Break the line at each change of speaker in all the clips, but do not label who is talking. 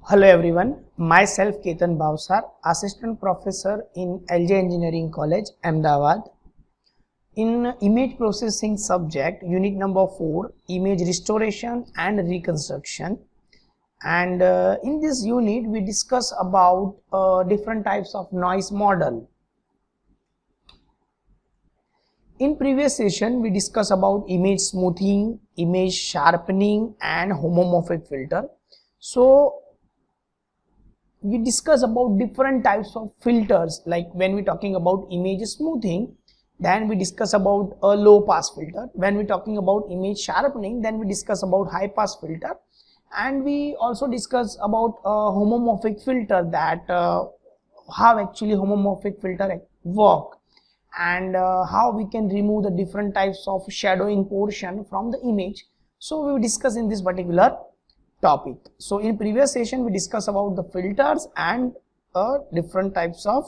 Hello everyone, myself Ketan Bhavsar, Assistant Professor in LJ Engineering College, Ahmedabad. In image processing subject, unit number 4, image restoration and reconstruction. And in this unit, we discuss about different types of noise model. In previous session, we discussed about image smoothing, image sharpening and homomorphic filter. So we discuss about different types of filters, like when we're talking about image smoothing, then we discuss about a low pass filter. When we're talking about image sharpening, then we discuss about high pass filter, and we also discuss about homomorphic filter, that how actually homomorphic filter work, and how we can remove the different types of shadowing portion from the image. So we will discuss in this particular topic. So in previous session we discussed about the filters and different types of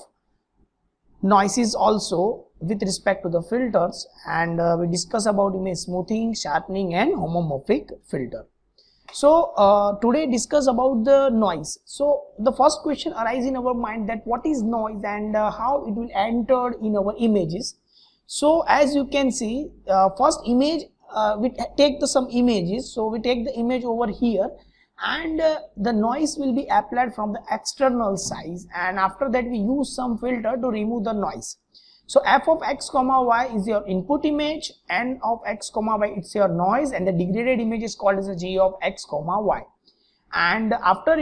noises also with respect to the filters, and we discuss about image smoothing, sharpening and homomorphic filter. So today discuss about the noise. So the first question arises in our mind, that what is noise and how it will enter in our images. So as you can see, first image, we take some images. So we take the image over here, and the noise will be applied from the external side, and after that we use some filter to remove the noise. So f of x comma y is your input image, n of x comma y it's your noise, and the degraded image is called as a g of x comma y. And after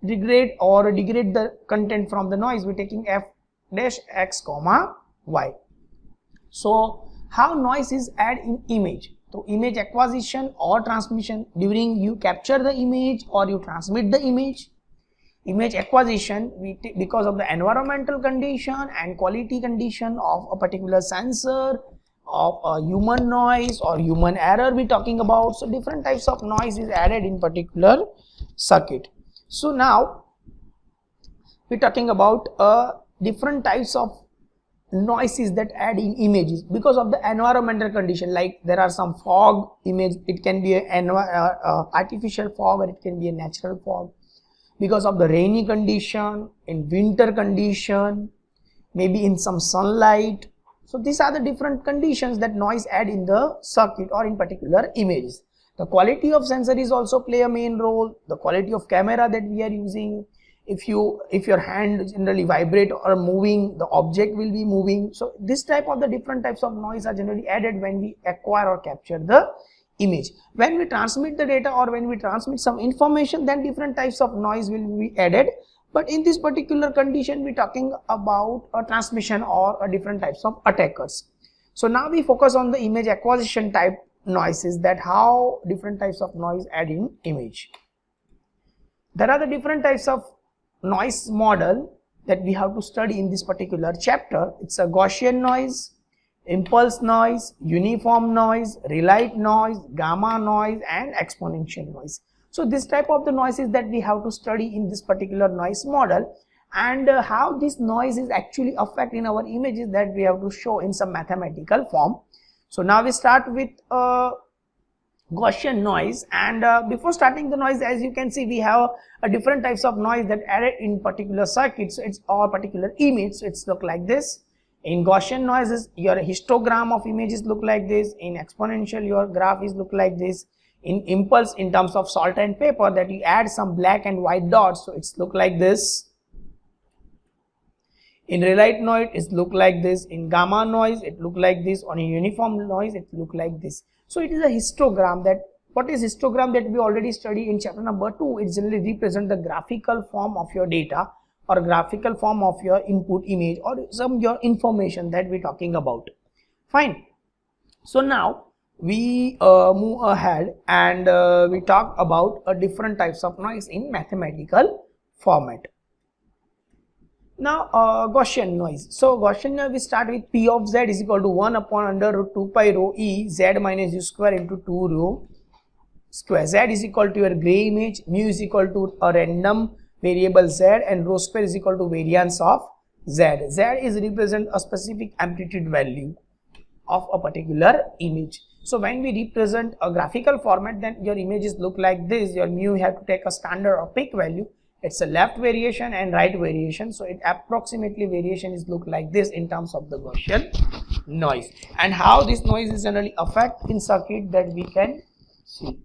degrade the content from the noise, we're taking f dash x comma y. So how noise is added in image? So image acquisition or transmission, during you capture the image or you transmit the image. Image acquisition, because of the environmental condition and quality condition of a particular sensor, of a human noise or human error we're talking about. So different types of noise is added in particular circuit. So now we're talking about different types of noises that add in images because of the environmental condition. Like there are some fog image, it can be an artificial fog or it can be a natural fog. Because of the rainy condition, in winter condition, maybe in some sunlight. So these are the different conditions that noise add in the circuit or in particular images. The quality of sensor is also play a main role. The quality of camera that we are using. If your hand generally vibrate or moving, the object will be moving. So this type of the different types of noise are generally added when we acquire or capture the image. When we transmit the data or when we transmit some information, then different types of noise will be added. But in this particular condition, we're talking about a transmission or a different types of attackers. So now we focus on the image acquisition type noises, that how different types of noise add in image. There are the different types of noise model that we have to study in this particular chapter. It's a Gaussian noise, impulse noise, uniform noise, relight noise, gamma noise and exponential noise. So this type of the noises that we have to study in this particular noise model, and how this noise is actually affect in our images, that we have to show in some mathematical form. So now we start with Gaussian noise, and before starting the noise, as you can see, we have a different types of noise that added in particular circuits. So it's or particular image. So it's look like this. In Gaussian noises, your histogram of images look like this. In exponential, your graph is look like this. In impulse, in terms of salt and pepper, that you add some black and white dots, so it's look like this. In relight noise, it look like this. In gamma noise, it look like this. On a uniform noise, it look like this. So it is a histogram. That what is histogram that we already studied in chapter number 2. It generally represent the graphical form of your data or graphical form of your input image or some your information that we're talking about. Fine. So now we move ahead, and we talk about different types of noise in mathematical format. Now Gaussian noise. So Gaussian noise, we start with P of z is equal to 1 upon under root 2 pi rho e z minus u square into 2 rho square. Z is equal to your gray image, mu is equal to a random variable z, and rho square is equal to variance of z. Z is represent a specific amplitude value of a particular image. So when we represent a graphical format, then your images look like this. Your mu, you have to take a standard or peak value. It's a left variation and right variation. So it approximately variation is look like this in terms of the Gaussian noise. And how this noise is generally affect in circuit, that we can see.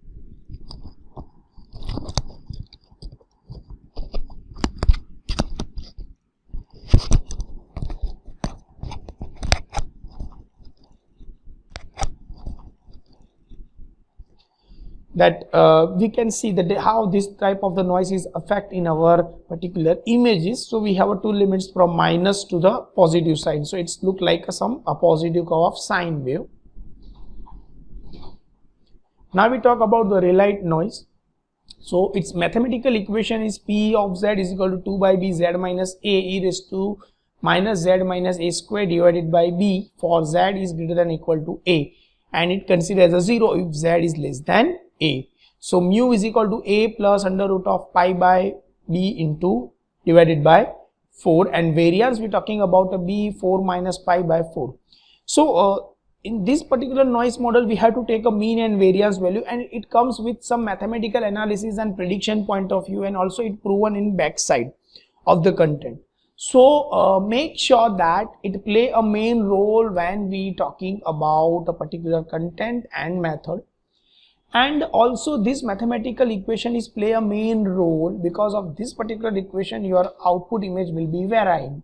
That we can see that how this type of the noise is affect in our particular images. So we have two limits from minus to the positive side. So it's look like a positive curve of sine wave. Now we talk about the Rayleigh noise. So its mathematical equation is P of Z is equal to 2 by B Z minus A e raised to minus Z minus A square divided by B for Z is greater than or equal to A, and it considers a 0 if Z is less than A. So mu is equal to A plus under root of pi by B into divided by 4, and variance we're talking about a B 4 minus pi by 4. So in this particular noise model, we have to take a mean and variance value, and it comes with some mathematical analysis and prediction point of view, and also it proven in backside of the content. So make sure that it play a main role when we talking about a particular content and method. And also this mathematical equation is play a main role because of this particular equation your output image will be varying.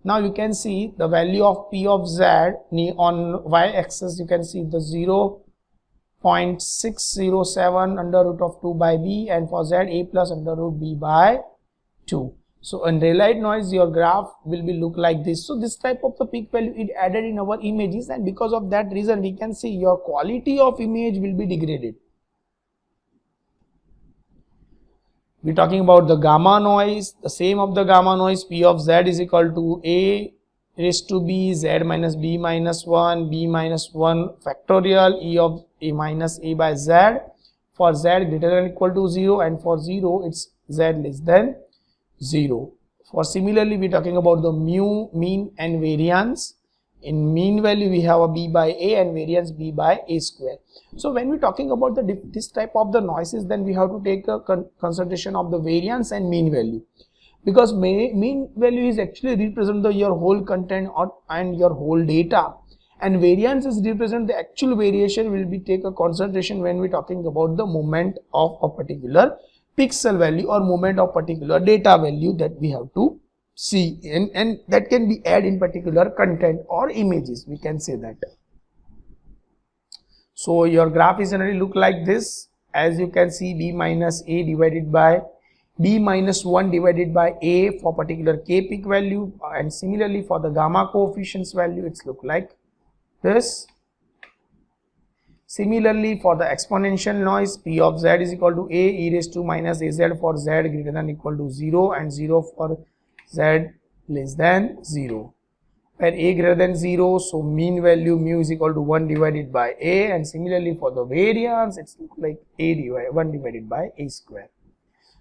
Now you can see the value of P of Z on y-axis, you can see the 0.607 under root of 2 by B, and for Z A plus under root B by 2. So in Rayleigh noise your graph will be look like this. So this type of the peak value is added in our images, and because of that reason we can see your quality of image will be degraded. We're talking about the gamma noise, the same of the gamma noise. P of Z is equal to A raised to B Z minus B minus 1 B minus 1 factorial E of A minus A by Z for Z greater than or equal to 0, and for 0 it's Z less than 0. For similarly we're talking about the mu, mean and variance. In mean value we have a B by A and variance B by A square. So when we're talking about this type of the noises, then we have to take a consideration of the variance and mean value, because mean value is actually represent your whole content and your whole data, and variance is represent the actual variation will be take a concentration when we're talking about the moment of a particular pixel value or moment of particular data value that we have to see, and that can be added in particular content or images, we can say that. So your graph is generally look like this. As you can see, B minus A divided by B minus 1 divided by A for particular K peak value, and similarly for the gamma coefficients value it's look like this. Similarly for the exponential noise, P of Z is equal to A e raised to minus AZ for Z greater than or equal to 0, and 0 for Z less than 0, where A greater than 0, so mean value mu is equal to 1 divided by A, and similarly for the variance it's look like 1 divided by A square.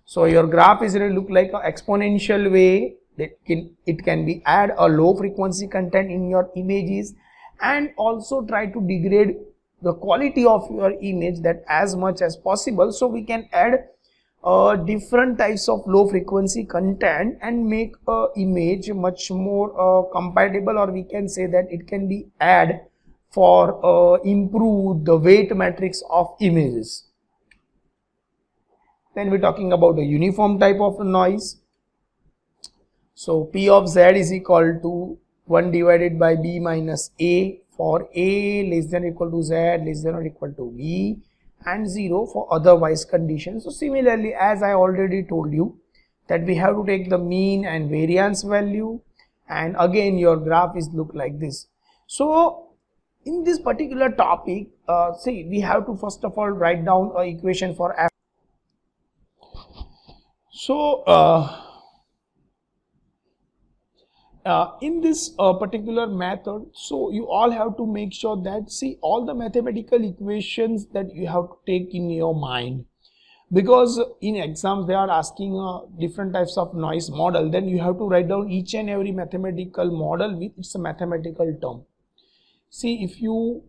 So your graph is really look like an exponential way that it can be add a low frequency content in your images, and also try to degrade the quality of your image that as much as possible. So we can add different types of low frequency content and make a image much more compatible, or we can say that it can be add for improve the weight matrix of images. Then we're talking about a uniform type of noise. So P of Z is equal to 1 divided by B minus A for A less than or equal to Z less than or equal to B, and 0 for otherwise conditions. So similarly, as I already told you that we have to take the mean and variance value, and again your graph is look like this. So in this particular topic, see, we have to first of all write down an equation for F. So in this particular method, so you all have to make sure that see all the mathematical equations that you have to take in your mind, because in exams they are asking different types of noise model. Then you have to write down each and every mathematical model with its mathematical term. See, if you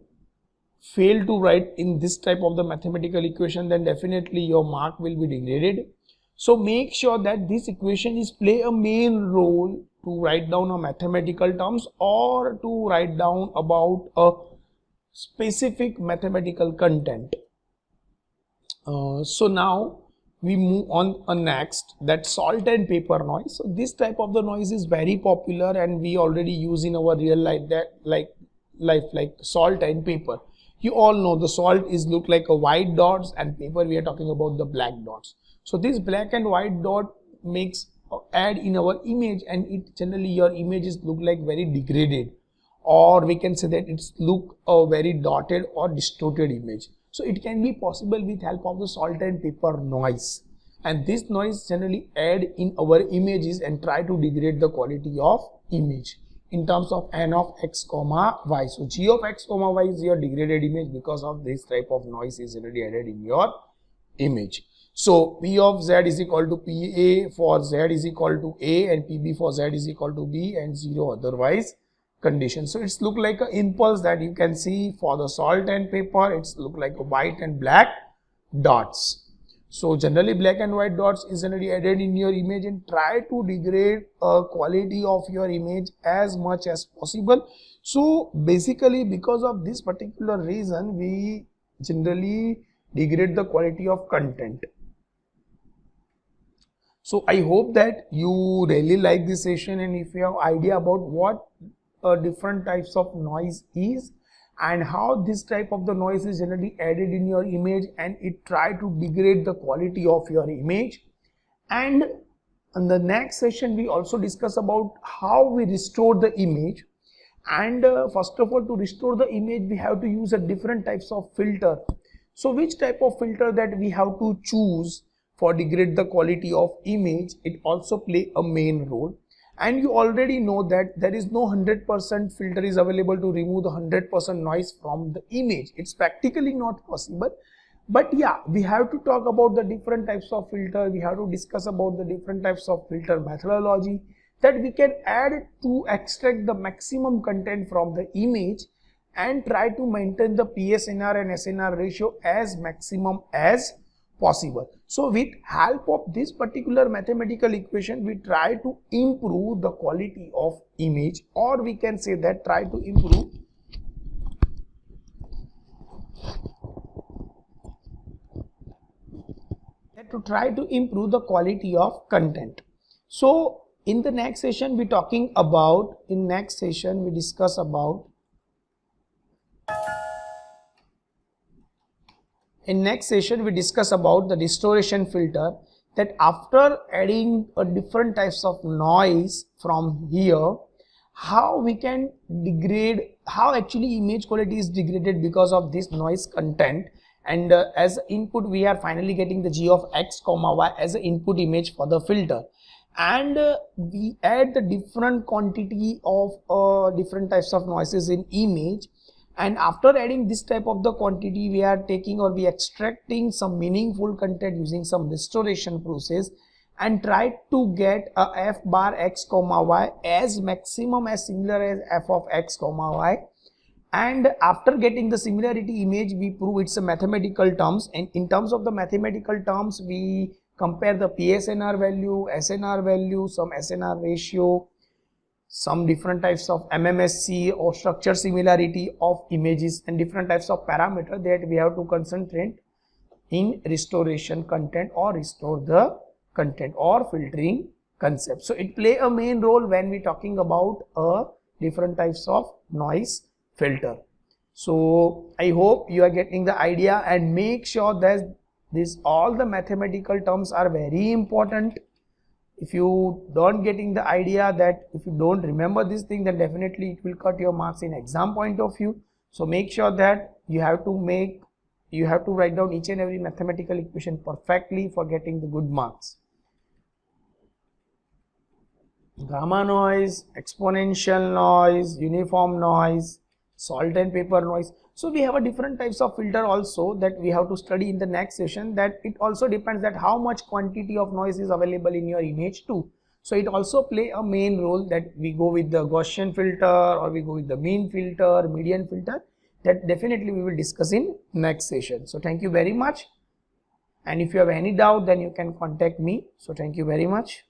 fail to write in this type of the mathematical equation, then definitely your mark will be degraded. So make sure that this equation is play a main role to write down a mathematical terms or to write down about a specific mathematical content. So now we move on next, that salt and pepper noise. So this type of the noise is very popular and we already use in our real life, that like salt and pepper. You all know the salt is look like a white dots and pepper we are talking about the black dots. So this black and white dot makes add in our image, and it generally your images look like very degraded, or we can say that it's look a very dotted or distorted image. So it can be possible with help of the salt and pepper noise, and this noise generally add in our images and try to degrade the quality of image in terms of n of x comma y. So g of x comma y is your degraded image because of this type of noise is already added in your image. So p of z is equal to pa for z is equal to a, and pb for z is equal to b, and 0 otherwise condition. So it's look like an impulse that you can see for the salt and pepper. It's look like a white and black dots. So generally black and white dots is already added in your image, and try to degrade quality of your image as much as possible. So basically because of this particular reason we generally degrade the quality of content. So I hope that you really like this session, and if you have idea about what different types of noise is and how this type of the noise is generally added in your image and it try to degrade the quality of your image. And in the next session we also discuss about how we restore the image. And first of all, to restore the image we have to use a different types of filter. So which type of filter that we have to choose for degrade the quality of image, it also play a main role. And you already know that there is no 100% filter is available to remove the 100% noise from the image. It's practically not possible. But yeah, we have to talk about the different types of filter. We have to discuss about the different types of filter methodology that we can add to extract the maximum content from the image and try to maintain the PSNR and SNR ratio as maximum as possible. So with help of this particular mathematical equation we try to improve the quality of image, or we can say that try to improve the quality of content. So in the next session we talking about, in next session we discuss about, in next session we discuss about the restoration filter, that after adding a different types of noise from here, how we can degrade, how actually image quality is degraded because of this noise content. And as input we are finally getting the g of x comma y as an input image for the filter, and we add the different quantity of different types of noises in image. And after adding this type of the quantity we are taking or we extracting some meaningful content using some restoration process and try to get a f bar x comma y as maximum as similar as f of x comma y. And after getting the similarity image we prove it's a mathematical terms, and in terms of the mathematical terms we compare the PSNR value, SNR value, some SNR ratio, some different types of MMSC or structure similarity of images, and different types of parameter that we have to concentrate in restoration content or restore the content or filtering concept. So it play a main role when we talking about different types of noise filter. So I hope you are getting the idea, and make sure that this all the mathematical terms are very important. If you don't getting the idea, that if you don't remember this thing, then definitely it will cut your marks in exam point of view. So make sure that you have to write down each and every mathematical equation perfectly for getting the good marks. Gamma noise, exponential noise, uniform noise, salt and pepper noise. So we have a different types of filter also that we have to study in the next session, that it also depends that how much quantity of noise is available in your image too. So it also play a main role, that we go with the Gaussian filter or we go with the mean filter, median filter, that definitely we will discuss in next session. So thank you very much, and if you have any doubt then you can contact me. So thank you very much.